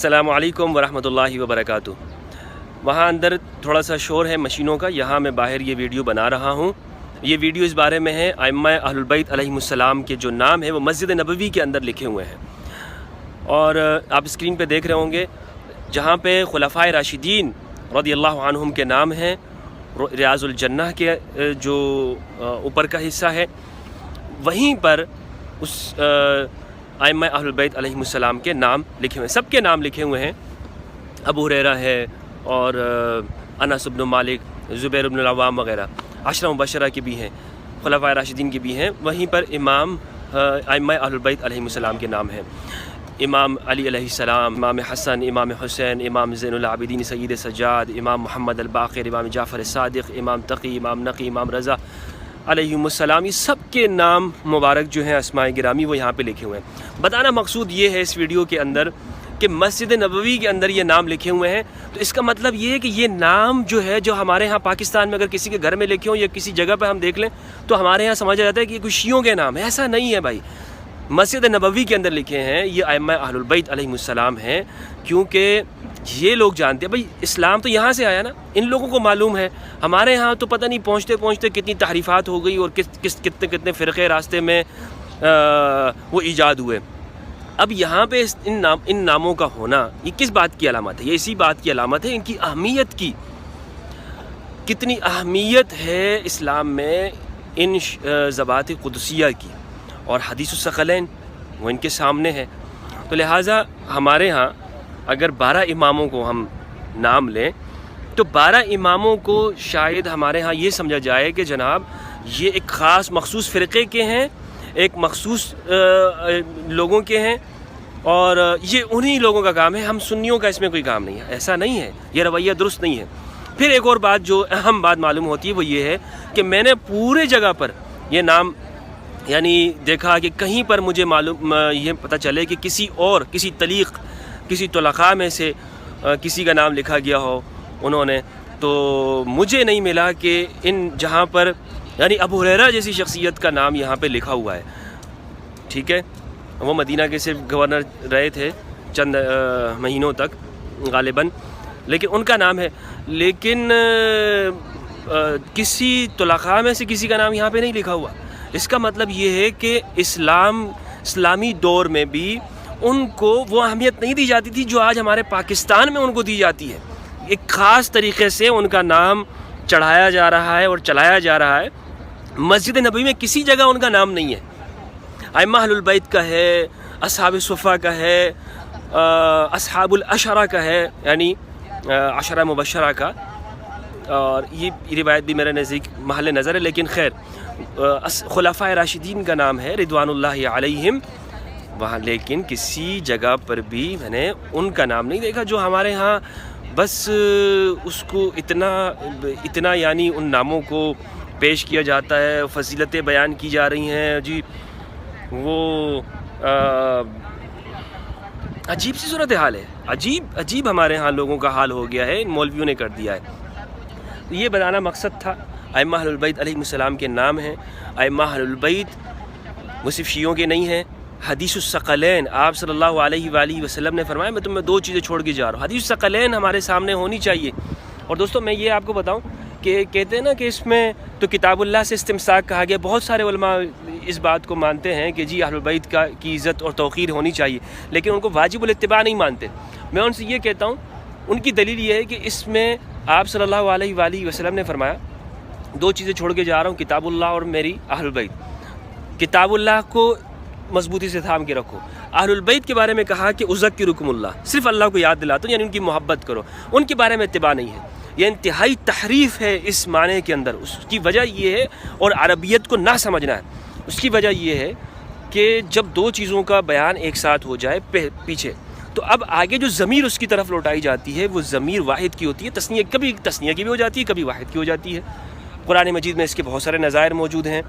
अस्सलामु अलैकुम वरहमतुल्लाहि वबरकातु। वहाँ अंदर थोड़ा सा शोर है मशीनों का, यहाँ मैं बाहर ये वीडियो बना रहा हूँ। ये वीडियो इस बारे में है अइम्मा अहलुल बैत अलैहिमुस्सलाम के जो नाम है वो मस्जिद नबवी के अंदर लिखे हुए हैं। और आप स्क्रीन पे देख रहे होंगे जहाँ पे खुलफाए राशिदीन रदियल्लाहु अन्हुम के नाम हैं, रियाजुल जन्नह के जो ऊपर का हिस्सा है, वहीं पर उस अइम्मा अहलुल बैत अलैहिमुस्सलाम के नाम लिखे हुए हैं। सबके नाम लिखे हुए हैं। अबू हुरैरा है और अनस इब्न मालिक, ज़ुबैर इब्न अव्वाम वगैरह, अशरा मुबशरा के भी हैं, खुलफाए राशिदीन के भी हैं। वहीं पर इमाम अइम्मा अहलुल बैत अलैहिमुस्सलाम के नाम हैं। इमाम अली अलैहिस्सलाम, इमाम हसन, इमाम हुसैन, इमाम ज़ैनुल आबिदीन सय्यद सज्जाद, इमाम मोहम्मद अल-बाक़िर, इमाम जाफ़र सादिक़, इमाम तक़ी, इमाम नक़ी, इमाम रज़ा अलैहिमुस्सलाम, ये सब के नाम मुबारक जो हैं अस्माए गिरामी वो यहाँ पे लिखे हुए हैं। बताना मकसूद ये है इस वीडियो के अंदर कि मस्जिद नबवी के अंदर ये नाम लिखे हुए हैं, तो इसका मतलब ये है कि ये नाम जो है जो हमारे यहाँ पाकिस्तान में अगर किसी के घर में लिखे हों या किसी जगह पर हम देख लें तो हमारे यहाँ समझा जाता है कि ये कुछ शियों के नाम है। ऐसा नहीं है भाई, मस्जिद नबवी के अंदर लिखे हैं, ये अइम्मा अहलुल बैत अलैहिमुस्सलाम हैं। क्योंकि ये लोग जानते हैं भाई इस्लाम तो यहाँ से आया ना, इन लोगों को मालूम है। हमारे यहाँ तो पता नहीं पहुँचते पहुँचते कितनी तहरीफ़ात हो गई और कितने कितने फ़िरक़े रास्ते में वो ईजाद हुए। अब यहाँ पे इन नामों का होना ये किस बात की अलामत है? ये इसी बात की अलामत है इनकी अहमियत की। कितनी अहमियत है इस्लाम में इन ज़बात क़ुदसिया की, और हदीस सकलैन वो इनके सामने है। तो लिहाजा हमारे यहाँ अगर 12 इमामों को हम नाम लें तो 12 इमामों को शायद हमारे यहाँ ये समझा जाए कि जनाब ये एक ख़ास मखसूस फ़िरक़े के हैं, एक मखसूस लोगों के हैं, और ये उन्हीं लोगों का काम है, हम सुन्नियों का इसमें कोई काम नहीं है। ऐसा नहीं है, ये रवैया दुरुस्त नहीं है। फिर एक और बात जो अहम बात मालूम होती है वो ये है कि मैंने पूरे जगह पर ये नाम यानी देखा कि कहीं पर मुझे मालूम ये पता चले कि किसी तलीक़, किसी तुलक़ा में से किसी का नाम लिखा गया हो उन्होंने, तो मुझे नहीं मिला कि इन जहाँ पर यानी अबू हुरैरा जैसी शख्सियत का नाम यहाँ पे लिखा हुआ है। ठीक है, वो मदीना के सिर्फ गवर्नर रहे थे चंद महीनों तक गालिबन, लेकिन उनका नाम है। लेकिन किसी तुलक़ा में से किसी का नाम यहाँ पे नहीं लिखा हुआ। इसका मतलब ये है कि इस्लामी दौर में भी उनको वो अहमियत नहीं दी जाती थी जो आज हमारे पाकिस्तान में उनको दी जाती है। एक ख़ास तरीक़े से उनका नाम चढ़ाया जा रहा है और चलाया जा रहा है। मस्जिद नबवी में किसी जगह उनका नाम नहीं है। अइम्मा अहलुल बैत का है, असहाब सुफ़ा का है, असहाबुल अशरा का है, यानी अशरा मुबशरा का, और ये रिवायत भी मेरे नज़दीक महल नज़र है। लेकिन खैर खुलफाए राशिदीन का नाम है रिदवानुल्लाहि अलैहिम वहाँ, लेकिन किसी जगह पर भी मैंने उनका नाम नहीं देखा। जो हमारे यहाँ बस उसको इतना यानी उन नामों को पेश किया जाता है, फजीलतें बयान की जा रही हैं जी, वो अजीब सी सूरत हाल है। अजीब हमारे यहाँ लोगों का हाल हो गया है, इन मौलवियों ने कर दिया है। तो ये बताना मकसद था। अइम्मा अहलुल बैत अलैहिमुस्सलाम के नाम हैं। अइम्मा अहलुल बैत वो सिर्फ शियों के नहीं हैं। हदीस सकलैन, आप सल्लल्लाहु अलैहि वसल्लम ने फरमाया मैं तुम्हें 2 चीज़ें छोड़ के जा रहा हूँ। हदीस सकलैन हमारे सामने होनी चाहिए। और दोस्तों मैं ये आपको बताऊँ कि कहते हैं ना कि इसमें तो किताबुल्लाह से इस्तिमसाक कहा गया। बहुत सारे उलमा इस बात को मानते हैं कि जी अहलुल बैत की इज़्ज़त और तौक़ीर होनी चाहिए, लेकिन उनको वाजिबुल इत्तिबा नहीं मानते। मैं उनसे ये कहता हूँ, उनकी दलील ये है कि इसमें आप सल्लल्लाहु अलैहि वसल्लम ने फरमाया 2 चीज़ें छोड़ के जा रहा हूँ, किताबुल्लाह और मेरी अहलुल बैत। किताबुल्लाह को मजबूती से थाम के रखो। अहलुल बैत के बारे में कहा कि उज़क्किरुकुमुल्लाह, सिर्फ अल्लाह को याद दिलाता हूँ, यानी उनकी मोहब्बत करो। उनके बारे में इत्तिबा नहीं है। यह इंतहाई तहरीफ है इस माने के अंदर। उसकी वजह ये है, और अरबियत को ना समझना है, उसकी वजह ये है कि जब 2 चीज़ों का बयान एक साथ हो जाए पीछे, तो अब आगे जो ज़मीर उसकी तरफ लौटाई जाती है वो ज़मीर वाहिद की होती है। तस्निया कभी तस्निया की भी हो जाती है, कभी वाहिद की हो जाती है। कुरान मजीद में इसके बहुत सारे नज़ायर मौजूद हैं,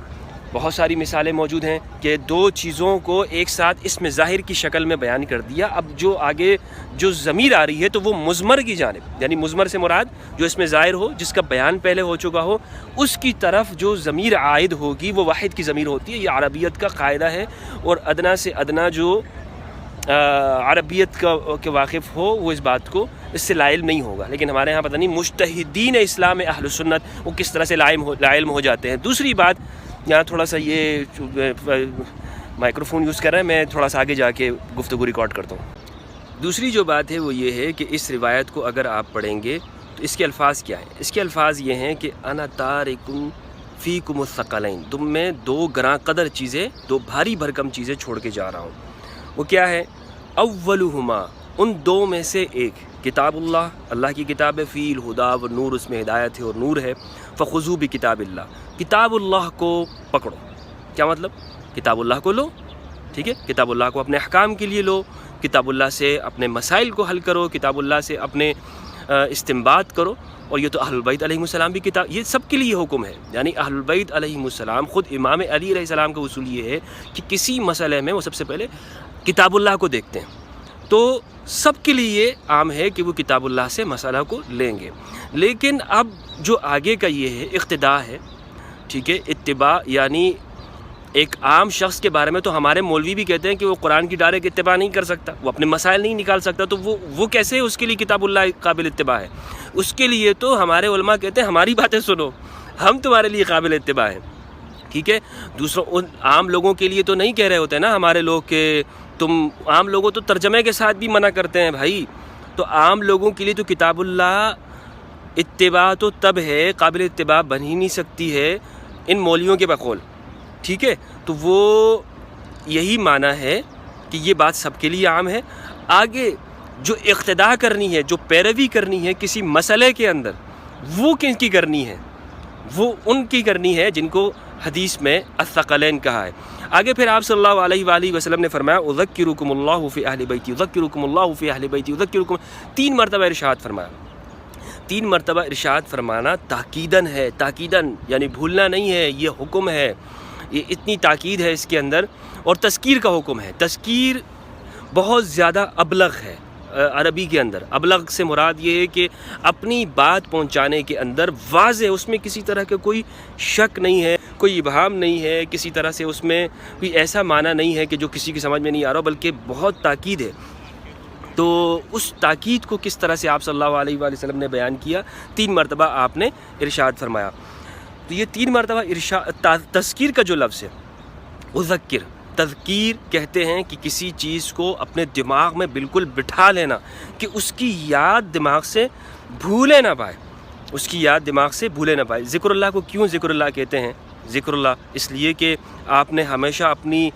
बहुत सारी मिसालें मौजूद हैं कि 2 चीज़ों को एक साथ इसमें ज़ाहिर की शक्ल में बयान कर दिया। अब जो आगे जो ज़मीर आ रही है तो वो मुज़मर की जानिब, यानी मुज़मर से मुराद जो इसमें ज़ाहिर हो, जिसका बयान पहले हो चुका हो, उसकी तरफ जो ज़मीर आयद होगी वो वाहिद की ज़मीर होती है। ये अरबियत का कायदा है। और अदना से अदना जो عربیت کے واقف ہو وہ اس بات کو اس سے لا علم نہیں ہوگا. لیکن ہمارے ہاں پتہ نہیں مجتہدین اسلام اہل سنت وہ کس طرح سے لا علم ہو جاتے ہیں. دوسری بات یہاں تھوڑا سا یہ مائکرو فون یوز کر رہے ہیں, میں تھوڑا سا آگے جا کے گفتگو ریکارڈ کرتا ہوں. دوسری جو بات ہے وہ یہ ہے کہ اس روایت کو اگر آپ پڑھیں گے تو اس کے الفاظ کیا ہیں. اس کے الفاظ یہ ہیں کہ انا تارکم فیکم الثقلین, تم میں دو گراں قدر چیزیں, دو بھاری بھرکم چیزیں چھوڑ کے جا رہا ہوں. وہ کیا ہے؟ اولہما, ان دو میں سے ایک, کتاب اللہ, اللہ کی کتاب ہے, فی الہدا و نور, اس میں ہدایت ہے اور نور ہے. فخذوا بکتاب اللہ, کتاب اللہ کو پکڑو. کیا مطلب؟ کتاب اللہ کو لو, ٹھیک ہے, کتاب اللہ کو اپنے احکام کے لیے لو, کتاب اللہ سے اپنے مسائل کو حل کرو, کتاب اللہ سے اپنے استنباط کرو. اور یہ تو اہل البیت علیہ السلام بھی کتاب, یہ سب کے لیے حکم ہے. یعنی اہل البیت علیہ السلام, خود امام علی علیہ السلام کا اصول یہ ہے کہ کسی مسئلے میں وہ سب سے پہلے کتاب اللہ کو دیکھتے ہیں. تو سب کے لیے عام ہے کہ وہ کتاب اللہ سے مسئلہ کو لیں گے. لیکن اب جو آگے کا یہ ہے اقتداء ہے, ٹھیک ہے, اتباع, یعنی ایک عام شخص کے بارے میں تو ہمارے مولوی بھی کہتے ہیں کہ وہ قرآن کی ڈائریکٹ اتباع نہیں کر سکتا, وہ اپنے مسائل نہیں نکال سکتا, تو وہ کیسے اس کے لیے کتاب اللہ قابل اتباع ہے؟ اس کے لیے تو ہمارے علماء کہتے ہیں ہماری باتیں سنو, ہم تمہارے لیے قابل اتباع ہیں, ٹھیک ہے. دوسروں عام لوگوں کے لیے تو نہیں کہہ رہے ہوتے نا ہمارے لوگ کہ تم, عام لوگوں تو ترجمے کے ساتھ بھی منع کرتے ہیں بھائی. تو عام لوگوں کے لیے تو کتاب اللہ اتباع تو تب ہے, قابل اتباع بن ہی نہیں سکتی ہے ان مولویوں کے بقول, ٹھیک ہے. تو وہ یہی معنی ہے کہ یہ بات سب کے لیے عام ہے. آگے جو اقتداء کرنی ہے, جو پیروی کرنی ہے کسی مسئلے کے اندر, وہ کن کی کرنی ہے؟ وہ ان کی کرنی ہے جن کو حدیث میں الثقلین کہا ہے. آگے پھر آپ صلی اللہ علیہ وآلہ وسلم نے فرمایا اذکرکم اللہ فی اہل بیتی, اذکرکم اللہ فی اہل بیتی, اذکرکم, 3 مرتبہ ارشاد فرمایا. 3 مرتبہ ارشاد فرمانا تاکیدن ہے, تاکیدن یعنی بھولنا نہیں ہے, یہ حکم ہے, یہ اتنی تاکید ہے اس کے اندر. اور تذکیر کا حکم ہے. تذکیر بہت زیادہ ابلغ ہے عربی کے اندر. ابلغ سے مراد یہ ہے کہ اپنی بات پہنچانے کے اندر واضح, اس میں کسی طرح کا کوئی شک نہیں ہے, کوئی ابہام نہیں ہے, کسی طرح سے اس میں کوئی ایسا معنی نہیں ہے کہ جو کسی کی سمجھ میں نہیں آ رہا, بلکہ بہت تاکید ہے. تو اس تاکید کو کس طرح سے آپ صلی اللہ علیہ وآلہ وسلم نے بیان کیا, 3 مرتبہ آپ نے ارشاد فرمایا. تو یہ 3 مرتبہ ارشاد, تذکیر کا جو لفظ ہے اذکر, تذکیر کہتے ہیں کہ کسی چیز کو اپنے دماغ میں بالکل بٹھا لینا, کہ اس کی یاد دماغ سے بھولے نہ پائے, اس کی یاد دماغ سے بھولے نہ پائے. ذکر اللہ کو کیوں ذکر اللہ کہتے ہیں؟ ذکر اللہ اس لیے کہ آپ نے ہمیشہ اپنی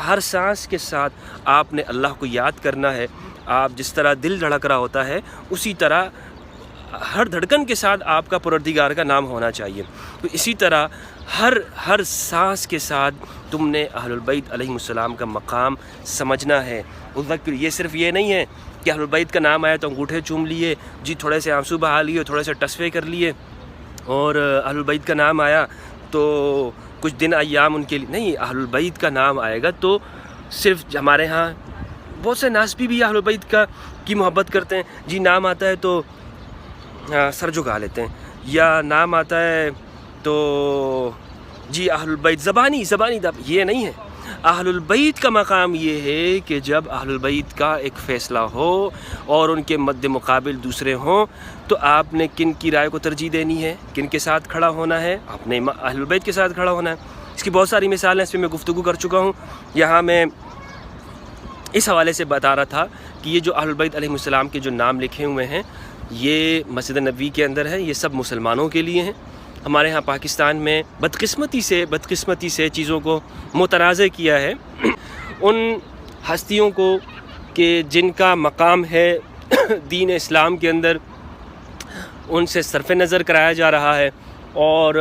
ہر سانس کے ساتھ آپ نے اللہ کو یاد کرنا ہے. آپ جس طرح دل دھڑک رہا ہوتا ہے اسی طرح ہر دھڑکن کے ساتھ آپ کا پروردگار کا نام ہونا چاہیے. تو اسی طرح ہر سانس کے ساتھ تم نے اہل البیت علیہ السلام کا مقام سمجھنا ہے. ذکر یہ صرف یہ نہیں ہے کہ اہل البیت کا نام آیا تو انگوٹھے چوم لیے, جی تھوڑے سے آنسو بہا لیے, تھوڑے سے ٹسفے کر لیے, اور اہل البیت کا نام آیا تو کچھ دن ایام ان کے لیے نہیں. اہل البیت کا نام آئے گا تو صرف ہمارے ہاں بہت سے ناسبی بھی اہل البیت کی محبت کرتے ہیں. جی نام آتا ہے تو سر جھکا لیتے ہیں, یا نام آتا ہے تو جی اہل البیت زبانی یہ نہیں ہے. اہل البیت کا مقام یہ ہے کہ جب اہل البیت کا ایک فیصلہ ہو اور ان کے مد مقابل دوسرے ہوں تو آپ نے کن کی رائے کو ترجیح دینی ہے, کن کے ساتھ کھڑا ہونا ہے؟ آپ نے اہل البیت کے ساتھ کھڑا ہونا ہے. اس کی بہت ساری مثالیں اس پہ میں گفتگو کر چکا ہوں. یہاں میں اس حوالے سے بتا رہا تھا کہ یہ جو اہل البیت علیہ السلام کے جو نام لکھے ہوئے ہیں یہ مسجد نبوی کے اندر ہے, یہ سب مسلمانوں کے لیے ہیں. ہمارے ہاں پاکستان میں بدقسمتی سے چیزوں کو متنازع کیا ہے. ان ہستیوں کو کہ جن کا مقام ہے دین اسلام کے اندر, ان سے صرف نظر کرایا جا رہا ہے, اور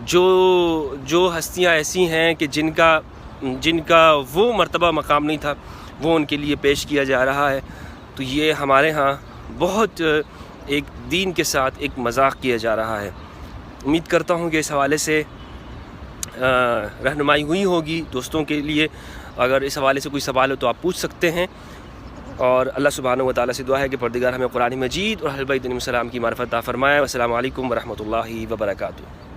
جو ہستیاں ایسی ہیں کہ جن کا وہ مرتبہ مقام نہیں تھا وہ ان کے لیے پیش کیا جا رہا ہے. تو یہ ہمارے ہاں بہت ایک دین کے ساتھ ایک مذاق کیا جا رہا ہے. امید کرتا ہوں کہ اس حوالے سے رہنمائی ہوئی ہوگی دوستوں کے لیے. اگر اس حوالے سے کوئی سوال ہو تو آپ پوچھ سکتے ہیں, اور اللہ سبحانہ و تعالیٰ سے دعا ہے کہ پروردگار ہمیں قرآن مجید اور اہل بیت علیہ السلام کی معرفت عطا فرمائے. السلام علیکم ورحمۃ اللہ وبرکاتہ.